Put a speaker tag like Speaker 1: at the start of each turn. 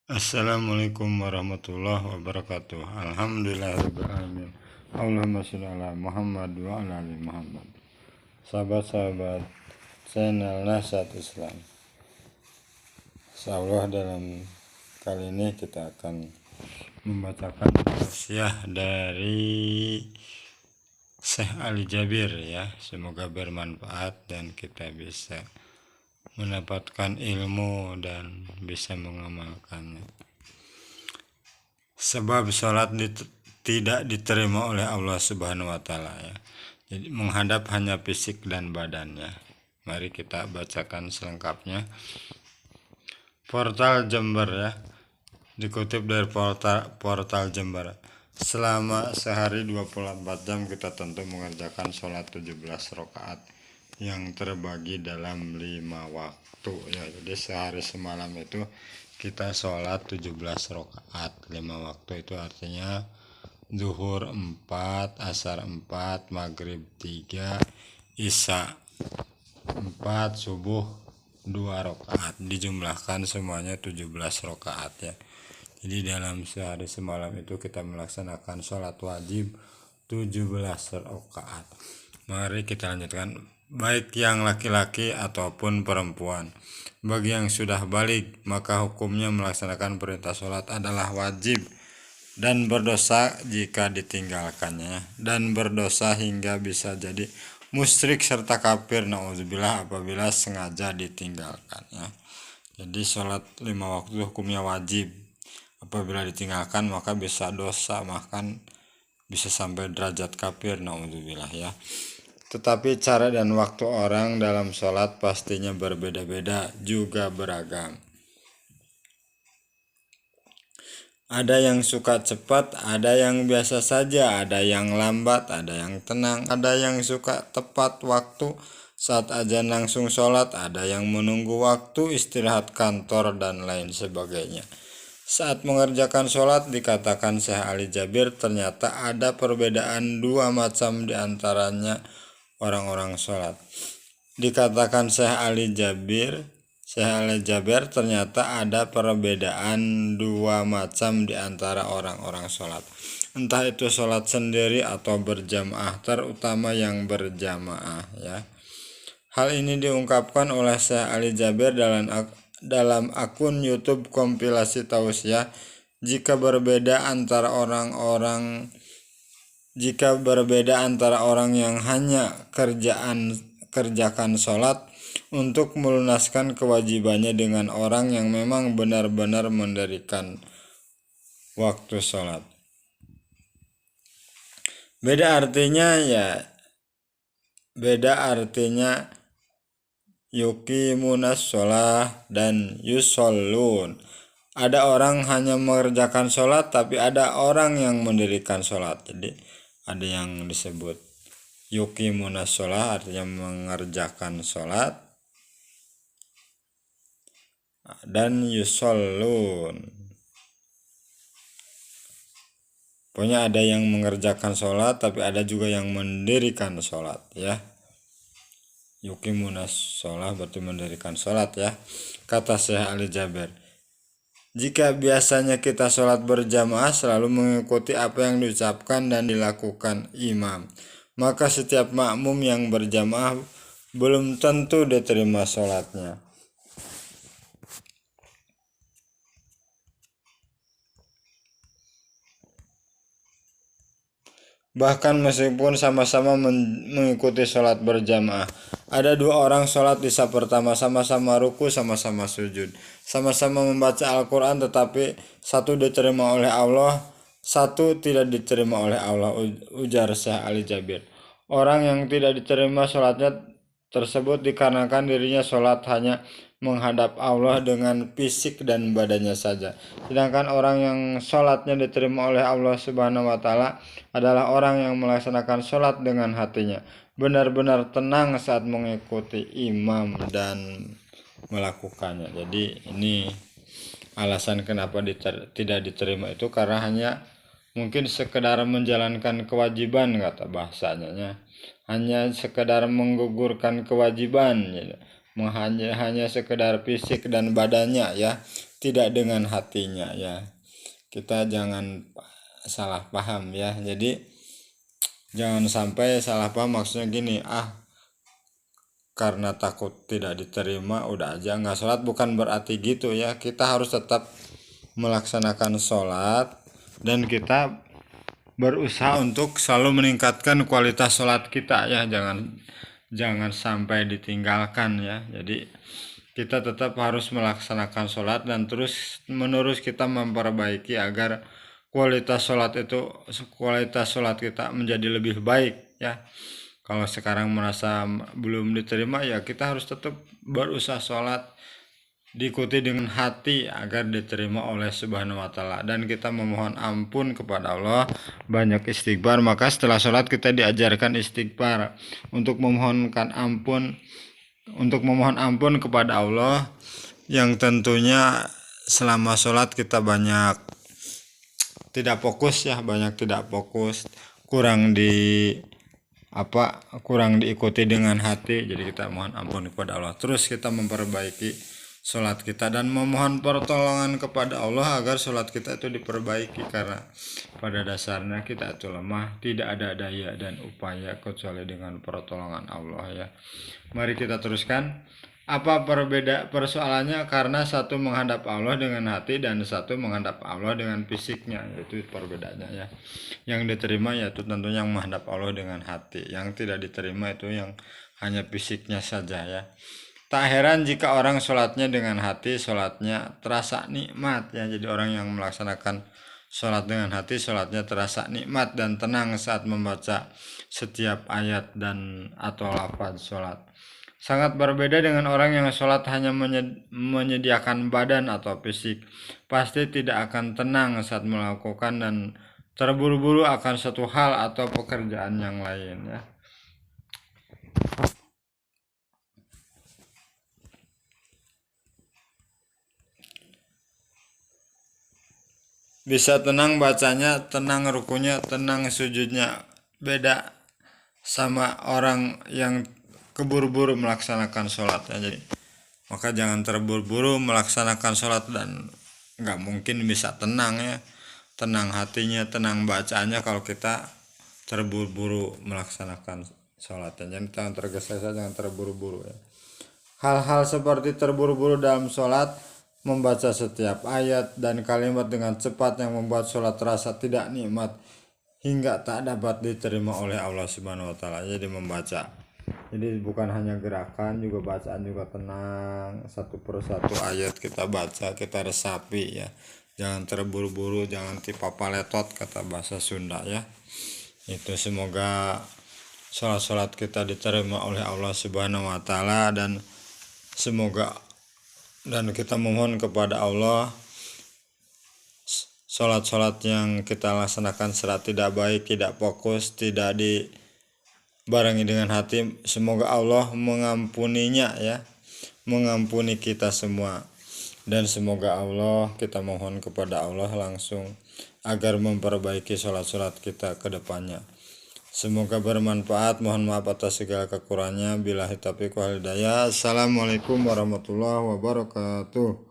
Speaker 1: Assalamualaikum warahmatullahi wabarakatuh. Alhamdulillahirabbil alamin. Allahumma sholli ala Muhammad wa ala ali Muhammad. Sahabat-sahabat channel Nasihat Islam. Insyaallah dalam kali ini kita akan membacakan tausiah dari Syekh Ali Jabir ya. Semoga bermanfaat dan kita bisa mendapatkan ilmu dan bisa mengamalkannya. Sebab sholat tidak diterima oleh Allah Subhanahu wa Ta'ala ya. Jadi menghadap hanya fisik dan badannya. Mari kita bacakan selengkapnya. Portal Jember ya. Dikutip dari portal Jember. Selama sehari 24 jam kita tentu mengerjakan sholat 17 rakaat yang terbagi dalam 5 waktu ya. Jadi sehari semalam itu kita sholat 17 rakaat 5 waktu, itu artinya zuhur 4, asar 4, maghrib 3, isya 4, subuh 2 rakaat, dijumlahkan semuanya 17 rakaat ya. Jadi dalam sehari semalam itu kita melaksanakan sholat wajib 17 rakaat. Mari kita lanjutkan, baik yang laki-laki ataupun perempuan. Bagi yang sudah balik, maka hukumnya melaksanakan perintah sholat adalah wajib dan berdosa jika ditinggalkannya, dan berdosa hingga bisa jadi musyrik serta kafir na'udzubillah apabila sengaja ditinggalkannya. Jadi sholat 5 waktu hukumnya wajib, apabila ditinggalkan maka bisa dosa, bahkan bisa sampai derajat kafir na'udzubillah ya. Tetapi cara dan waktu orang dalam sholat pastinya berbeda-beda, juga beragam. Ada yang suka cepat, ada yang biasa saja, ada yang lambat, ada yang tenang, ada yang suka tepat waktu saat azan langsung sholat, ada yang menunggu waktu istirahat kantor dan lain sebagainya. Saat mengerjakan sholat, dikatakan Syekh Ali Jabir, ternyata ada perbedaan 2 macam diantaranya orang-orang sholat. Dikatakan Syekh Ali Jabir ternyata ada perbedaan 2 macam di antara orang-orang sholat. Entah itu sholat sendiri atau berjamaah, terutama yang berjamaah ya. Hal ini diungkapkan oleh Syekh Ali Jabir dalam akun YouTube kompilasi tausiah. Jika berbeda antara orang yang hanya kerjakan sholat untuk melunaskan kewajibannya dengan orang yang memang benar-benar mendirikan waktu sholat. Beda artinya yuqimunas sholah dan yusollun. Ada orang hanya mengerjakan sholat, tapi ada orang yang mendirikan sholat. Jadi ada yang disebut yuqimunas sholah artinya mengerjakan sholat, dan yusollun, pokoknya ada yang mengerjakan sholat tapi ada juga yang mendirikan sholat ya. Yuqimunas sholah berarti mendirikan sholat ya. Kata Syekh Ali Jabir, jika biasanya kita sholat berjamaah selalu mengikuti apa yang diucapkan dan dilakukan imam, maka setiap makmum yang berjamaah belum tentu diterima sholatnya. Bahkan meskipun sama-sama mengikuti sholat berjamaah, ada 2 orang sholat di saf pertama, sama-sama ruku, sama-sama sujud, sama-sama membaca Al-Quran, tetapi satu diterima oleh Allah, satu tidak diterima oleh Allah, ujar Syekh Ali Jabir. Orang yang tidak diterima sholatnya tersebut dikarenakan dirinya sholat hanya menghadap Allah dengan fisik dan badannya saja. Sedangkan orang yang sholatnya diterima oleh Allah Subhanahu wa Ta'ala adalah orang yang melaksanakan sholat dengan hatinya, benar-benar tenang saat mengikuti imam dan melakukannya. Jadi ini alasan kenapa tidak diterima itu karena hanya mungkin sekedar menjalankan kewajiban, kata bahasanya, hanya sekedar menggugurkan kewajiban, hanya sekedar fisik dan badannya ya, tidak dengan hatinya ya. Kita jangan salah paham ya. Jadi jangan sampai salah paham, maksudnya gini, karena takut tidak diterima udah aja nggak sholat, bukan berarti gitu ya. Kita harus tetap melaksanakan sholat dan kita berusaha untuk selalu meningkatkan kualitas sholat kita ya. Jangan sampai ditinggalkan ya. Jadi kita tetap harus melaksanakan sholat dan terus menerus kita memperbaiki agar kualitas sholat kita menjadi lebih baik ya. Kalau sekarang merasa belum diterima ya kita harus tetap berusaha sholat, diikuti dengan hati agar diterima oleh Subhanahu wa Ta'ala, dan kita memohon ampun kepada Allah, banyak istighfar. Maka setelah sholat kita diajarkan istighfar untuk memohon ampun kepada Allah, yang tentunya selama sholat kita banyak tidak fokus, kurang diikuti dengan hati. Jadi kita mohon ampun kepada Allah, terus kita memperbaiki sholat kita dan memohon pertolongan kepada Allah agar sholat kita itu diperbaiki, karena pada dasarnya kita itu lemah, tidak ada daya dan upaya kecuali dengan pertolongan Allah ya. Mari kita teruskan. Apa persoalannya? Karena satu menghadap Allah dengan hati dan satu menghadap Allah dengan fisiknya, itu perbedaannya ya. Yang diterima yaitu tentunya yang menghadap Allah dengan hati, yang tidak diterima itu yang hanya fisiknya saja ya. Tak heran jika orang sholatnya dengan hati, sholatnya terasa nikmat ya. Jadi orang yang melaksanakan sholat dengan hati, sholatnya terasa nikmat dan tenang saat membaca setiap ayat dan atau lafaz sholat. Sangat berbeda dengan orang yang sholat hanya menyediakan badan atau fisik. Pasti tidak akan tenang saat melakukan dan terburu-buru akan satu hal atau pekerjaan yang lain ya. Bisa tenang bacanya, tenang rukunya, tenang sujudnya. Beda sama orang yang keburu-buru melaksanakan sholat ya. Jadi maka jangan terburu-buru melaksanakan sholat, dan nggak mungkin bisa tenang ya. Tenang hatinya, tenang bacaannya kalau kita terburu-buru melaksanakan sholat. Jangan tergesa-gesa, jangan terburu-buru ya. Hal-hal seperti terburu-buru dalam sholat, membaca setiap ayat dan kalimat dengan cepat yang membuat sholat terasa tidak nikmat hingga tak dapat diterima oleh Allah Subhanahu wa Ta'ala. Jadi membaca, jadi bukan hanya gerakan, juga bacaan juga tenang, satu persatu ayat kita baca, kita resapi ya. Jangan terburu-buru, jangan tipapaletot kata bahasa Sunda ya. Itu semoga sholat kita diterima oleh Allah Subhanahu wa Ta'ala, dan kita memohon kepada Allah sholat yang kita laksanakan secara tidak baik, tidak fokus, tidak dibarengi dengan hati, semoga Allah mengampuninya ya, mengampuni kita semua. Dan semoga Allah, kita mohon kepada Allah langsung agar memperbaiki sholat kita ke depannya. Semoga bermanfaat. Mohon maaf atas segala kekurangannya. Billahi taufiq wal hidayah. Assalamualaikum warahmatullahi wabarakatuh.